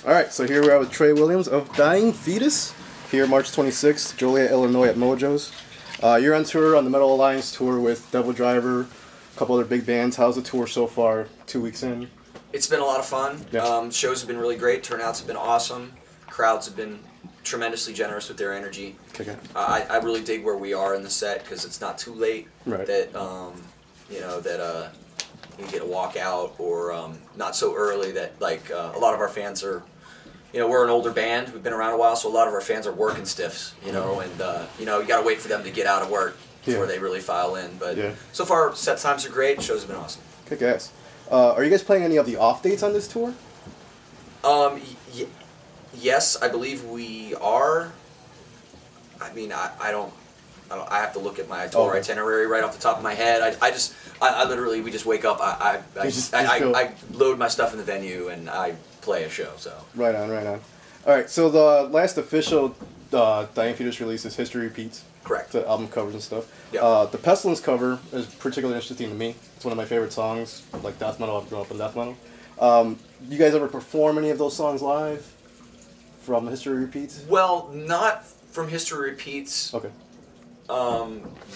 Alright, so here we are with Trey Williams of Dying Fetus, here March 26th, Joliet, Illinois at Mojoes. You're on tour on the Metal Alliance tour with Devil Driver, a couple other big bands. How's the tour so far, 2 weeks in? It's been a lot of fun. Yeah. Shows have been really great, turnouts have been awesome, crowds have been tremendously generous with their energy. Okay. I really dig where we are in the set because it's not too late that you get a walkout, or not so early that a lot of our fans are, we're an older band, we've been around a while, so a lot of our fans are working stiffs, and you got to wait for them to get out of work before they really file in. But so far, set times are great, shows have been awesome. Kick ass. Are you guys playing any of the off dates on this tour? Yes, I believe we are. I mean, I don't. I have to look at my tour itinerary right off the top of my head. I literally, we just wake up. I load my stuff in the venue and I play a show. So right on. All right, so the last official Dying Fetus release is History Repeats. Correct. The album covers and stuff. Yep. The Pestilence cover is particularly interesting to me. It's one of my favorite songs, like death metal. I've grown up in death metal. You guys ever perform any of those songs live from History Repeats? Well, not from History Repeats. Okay.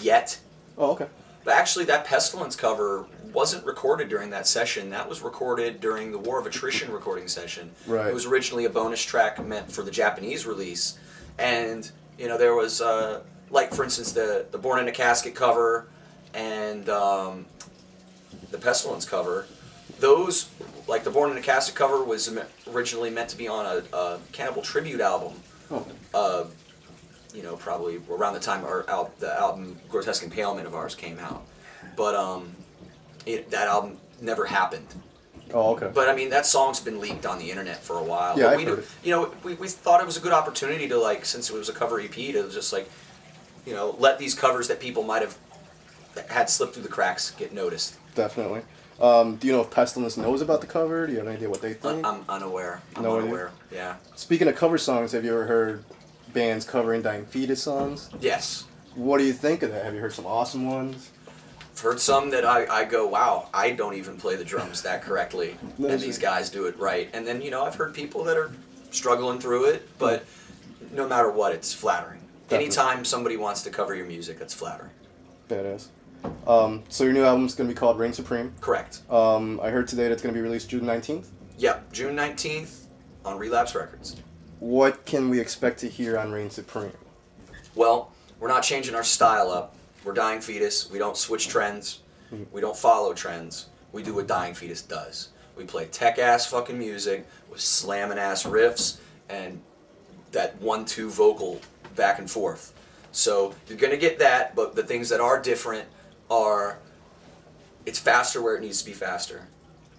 Yet. Oh, okay. But actually, that Pestilence cover wasn't recorded during that session. That was recorded during the War of Attrition recording session. Right. It was originally a bonus track meant for the Japanese release. And, there was, for instance, the Born in a Casket cover and the Pestilence cover. Those, the Born in a Casket cover was originally meant to be on a Cannibal tribute album. Oh. Probably around the time the album Grotesque Impalement of ours came out. But that album never happened. Oh, okay. But I mean, that song's been leaked on the internet for a while. Yeah, but I've heard it. We thought it was a good opportunity to, since it was a cover EP, to just let these covers that people might have had slipped through the cracks get noticed. Definitely. Do you know if Pestilence knows about the cover? Do you have any idea what they think? I'm unaware. I'm no unaware. Idea? Yeah. Speaking of cover songs, have you ever heard bands covering Dying Fetus songs? Yes. What do you think of that? Have you heard some awesome ones? I've heard some that I go, wow, I don't even play the drums that correctly, and these guys do it right. And then, I've heard people that are struggling through it, but no matter what, it's flattering. Definitely. Anytime somebody wants to cover your music, that's flattering. Badass. So your new album's going to be called Reign Supreme? Correct. I heard today that it's going to be released June 19th? Yep, June 19th on Relapse Records. What can we expect to hear on Reign Supreme? Well, we're not changing our style up. We're Dying Fetus. We don't switch trends. We don't follow trends. We do what Dying Fetus does. We play tech-ass fucking music with slamming-ass riffs and that 1-2 vocal back and forth. So you're going to get that, but the things that are different are it's faster where it needs to be faster.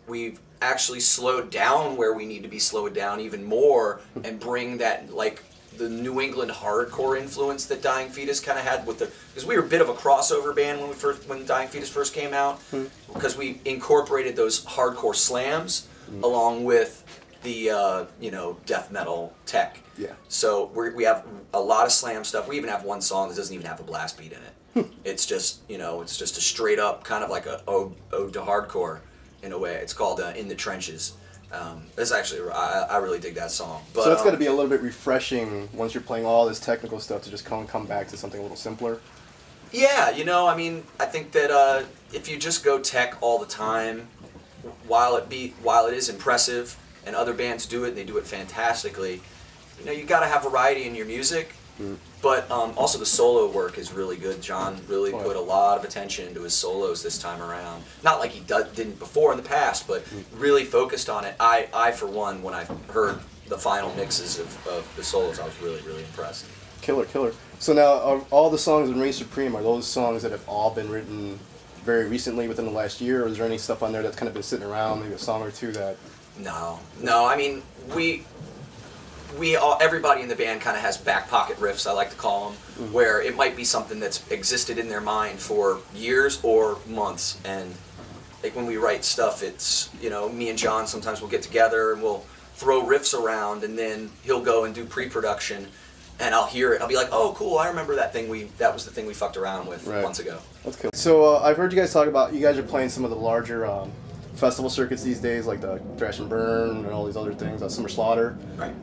We've actually slowed down where we need to be slowed down even more and bring that, the New England hardcore influence that Dying Fetus kind of had because we were a bit of a crossover band when Dying Fetus first came out, because we incorporated those hardcore slams along with the death metal tech. Yeah. So we have a lot of slam stuff. We even have one song that doesn't even have a blast beat in it. It's just it's just a straight up kind of like a ode to hardcore in a way. It's called In the Trenches. It's actually, I really dig that song. But, so it's got to be a little bit refreshing once you're playing all this technical stuff to just come back to something a little simpler. Yeah, I mean, I think that if you just go tech all the time, while it is impressive and other bands do it and they do it fantastically, you got to have variety in your music. But also the solo work is really good. John really put a lot of attention into his solos this time around. Not like he didn't before in the past, but really focused on it. I for one, when I heard the final mixes of the solos, I was really, really impressed. Killer. So now, are all the songs in Reign Supreme, are those songs that have all been written very recently within the last year, or is there any stuff on there that's kind of been sitting around, maybe a song or two that... No, I mean, everybody in the band kind of has back pocket riffs, I like to call them, where it might be something that's existed in their mind for years or months. And when we write stuff, it's, me and John sometimes we'll get together and we'll throw riffs around, and then he'll go and do pre-production, and I'll hear it. I'll be like, oh, cool, I remember that was the thing we fucked around with months ago. That's cool. So I've heard you guys talk about, you guys are playing some of the larger festival circuits these days, like the Thrash and Burn and all these other things, Summer Slaughter. Right.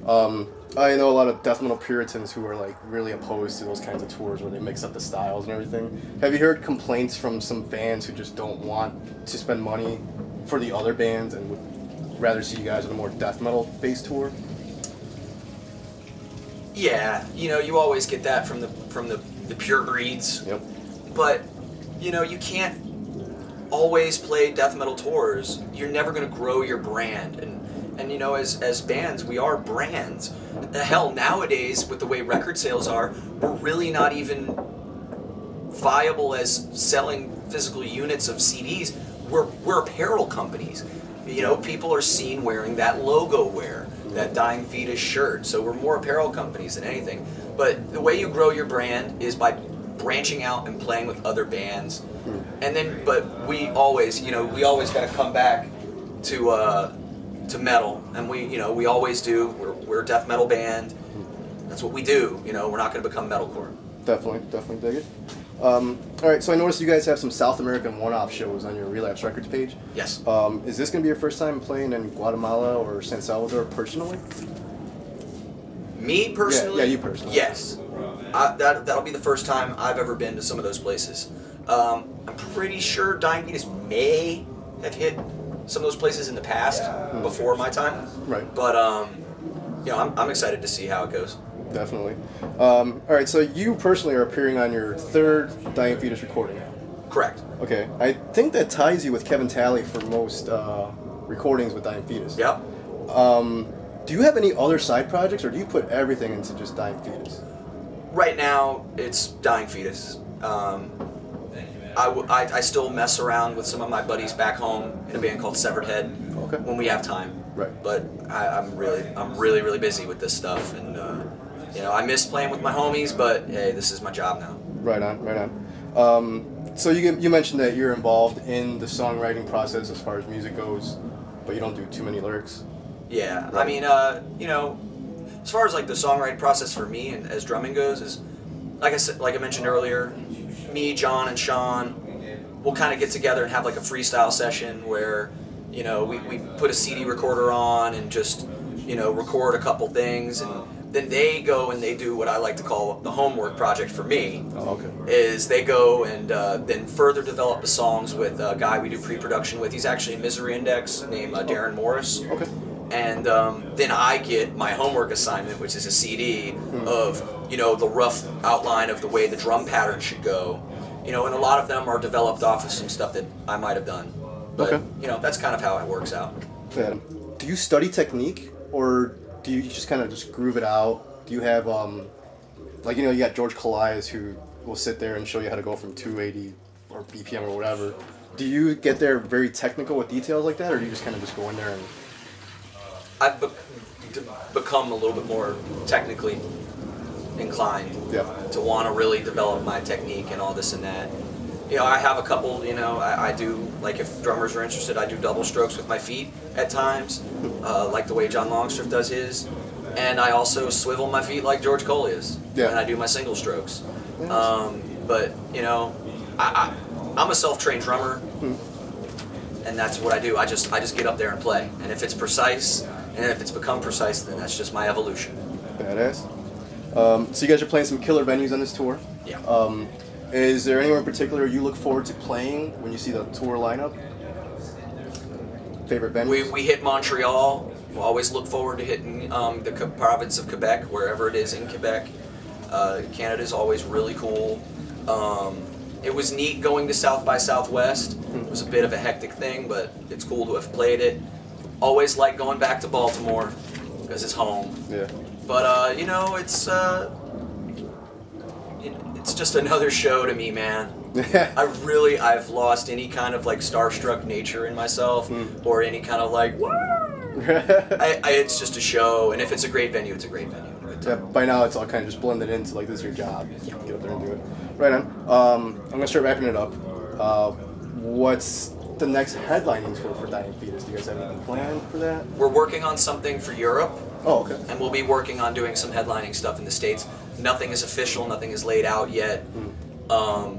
I know a lot of death metal puritans who are like really opposed to those kinds of tours where they mix up the styles and everything. Have you heard complaints from some fans who just don't want to spend money for the other bands and would rather see you guys on a more death metal based tour? Yeah, you know, you always get that from the pure breeds. Yep. But, you know, you can't always play death metal tours. You're never going to grow your brand. And you know, as bands, we are brands. Hell, nowadays, with the way record sales are, we're really not even viable as selling physical units of CDs. We're apparel companies. You know, people are seen wearing that logo wear, that Dying Fetus shirt. So we're more apparel companies than anything. But the way you grow your brand is by branching out and playing with other bands. And then, but we always got to come back to metal, and we always do. We're a death metal band. That's what we do. You know, we're not going to become metalcore. Definitely dig it. All right, so I noticed you guys have some South American one-off shows on your Relapse Records page. Yes. Is this going to be your first time playing in Guatemala or San Salvador personally? Me personally? Yeah, you personally. Yes. That'll be the first time I've ever been to some of those places. I'm pretty sure Dying Fetus may have hit some of those places in the past, before my time. Right. But, you know, I'm excited to see how it goes. Definitely. All right, so you personally are appearing on your third Dying Fetus recording now. Correct. Okay, I think that ties you with Kevin Talley for most recordings with Dying Fetus. Yep. Do you have any other side projects, or do you put everything into just Dying Fetus? Right now, it's Dying Fetus. I still mess around with some of my buddies back home in a band called Severed Head when we have time. Right. But I'm really busy with this stuff, and you know, I miss playing with my homies, but hey, this is my job now. Right on. So you mentioned that you're involved in the songwriting process as far as music goes, but you don't do too many lyrics. Yeah, Right. I mean, you know, as far as like the songwriting process for me and as drumming goes, is like I mentioned earlier, me, John, and Sean will kind of get together and have like a freestyle session where, you know, we put a CD recorder on and just, you know, record a couple things, and then they go and they do what I like to call the homework project for me. Oh, okay. Is they go and then further develop the songs with a guy we do pre-production with. He's actually in Misery Index, named Darren Morris. Okay. And then I get my homework assignment, which is a CD of, you know, the rough outline of the way the drum pattern should go. You know, and a lot of them are developed off of some stuff that I might have done. But, you know, that's kind of how it works out. Yeah. Do you study technique, or do you just kind of just groove it out? Do you have, like, you know, you got George Calais who will sit there and show you how to go from 280 or BPM or whatever. Do you get there very technical with details like that, or do you just kind of just go in there and... I've become a little bit more technically inclined to want to really develop my technique and all this and that. You know, I have a couple, you know, I do, like if drummers are interested, I do double strokes with my feet at times, like the way John Longstreth does his. And I also swivel my feet like George Colliers when I do my single strokes. But, you know, I'm a self-trained drummer, and that's what I do. I just get up there and play. And if it's precise, and if it's become precise, then that's just my evolution. Badass. So you guys are playing some killer venues on this tour. Yeah. Is there anywhere in particular you look forward to playing when you see the tour lineup? Favorite venues? We hit Montreal. We always look forward to hitting the province of Quebec, wherever it is in Quebec. Canada's always really cool. It was neat going to South by Southwest. It was a bit of a hectic thing, but it's cool to have played it. Always like going back to Baltimore because it's home. Yeah. But you know, it's just another show to me, man. I've lost any kind of like starstruck nature in myself, or any kind of like, it's just a show, and if it's a great venue, it's a great venue. Yeah, by now it's all kind of just blended into like this is your job. Yeah. Get up there and do it. Right on. I'm gonna start wrapping it up. What's the next headlining tour for Dying Fetus? Do you guys have anything planned for that? We're working on something for Europe. Oh, okay. And we'll be working on doing some headlining stuff in the States. Nothing is official, nothing is laid out yet. I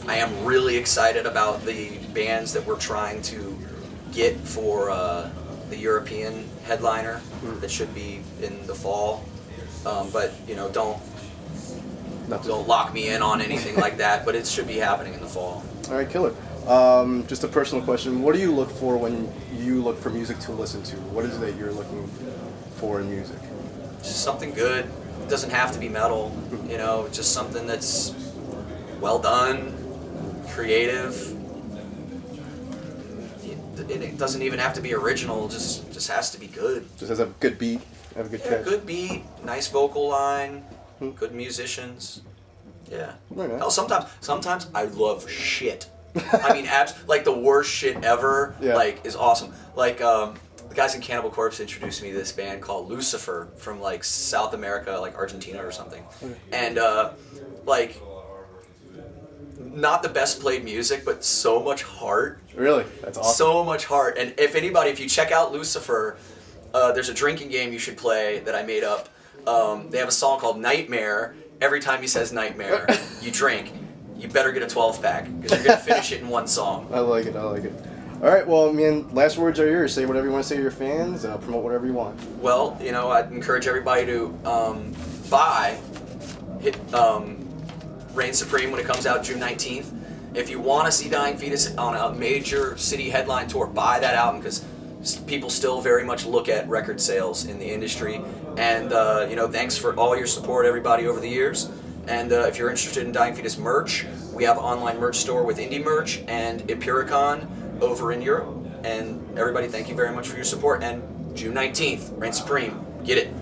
am really excited about the bands that we're trying to get for the European headliner that should be in the fall. But you know, don't lock me in on anything like that. But it should be happening in the fall. All right, killer. Just a personal question. What do you look for when you look for music to listen to? What is it that you're looking for in music? Just something good. It doesn't have to be metal. You know, just something that's well done, creative. It doesn't even have to be original. Just has to be good. Just has a good beat, have a good catch. Good beat, nice vocal line, good musicians. Yeah. Right on. Hell, sometimes I love shit. I mean, like the worst shit ever. Yeah. Like is awesome. Like the guys in Cannibal Corpse introduced me to this band called Lucifer from like South America, like Argentina or something, and like not the best played music, but so much heart. Really? That's awesome. So much heart. And if you check out Lucifer, there's a drinking game you should play that I made up. They have a song called Nightmare. Every time he says Nightmare, you drink. You better get a 12-pack because you're going to finish it in one song. I like it. I like it. All right. Well, man, last words are yours. Say whatever you want to say to your fans. Promote whatever you want. Well, you know, I'd encourage everybody to hit Reign Supreme when it comes out June 19th. If you want to see Dying Fetus on a major city headline tour, buy that album because people still very much look at record sales in the industry. And, you know, thanks for all your support, everybody, over the years. And if you're interested in Dying Fetus merch, we have an online merch store with Indie Merch and Epiricon over in Europe. And everybody, thank you very much for your support. And June 19th, Reign Supreme. Get it.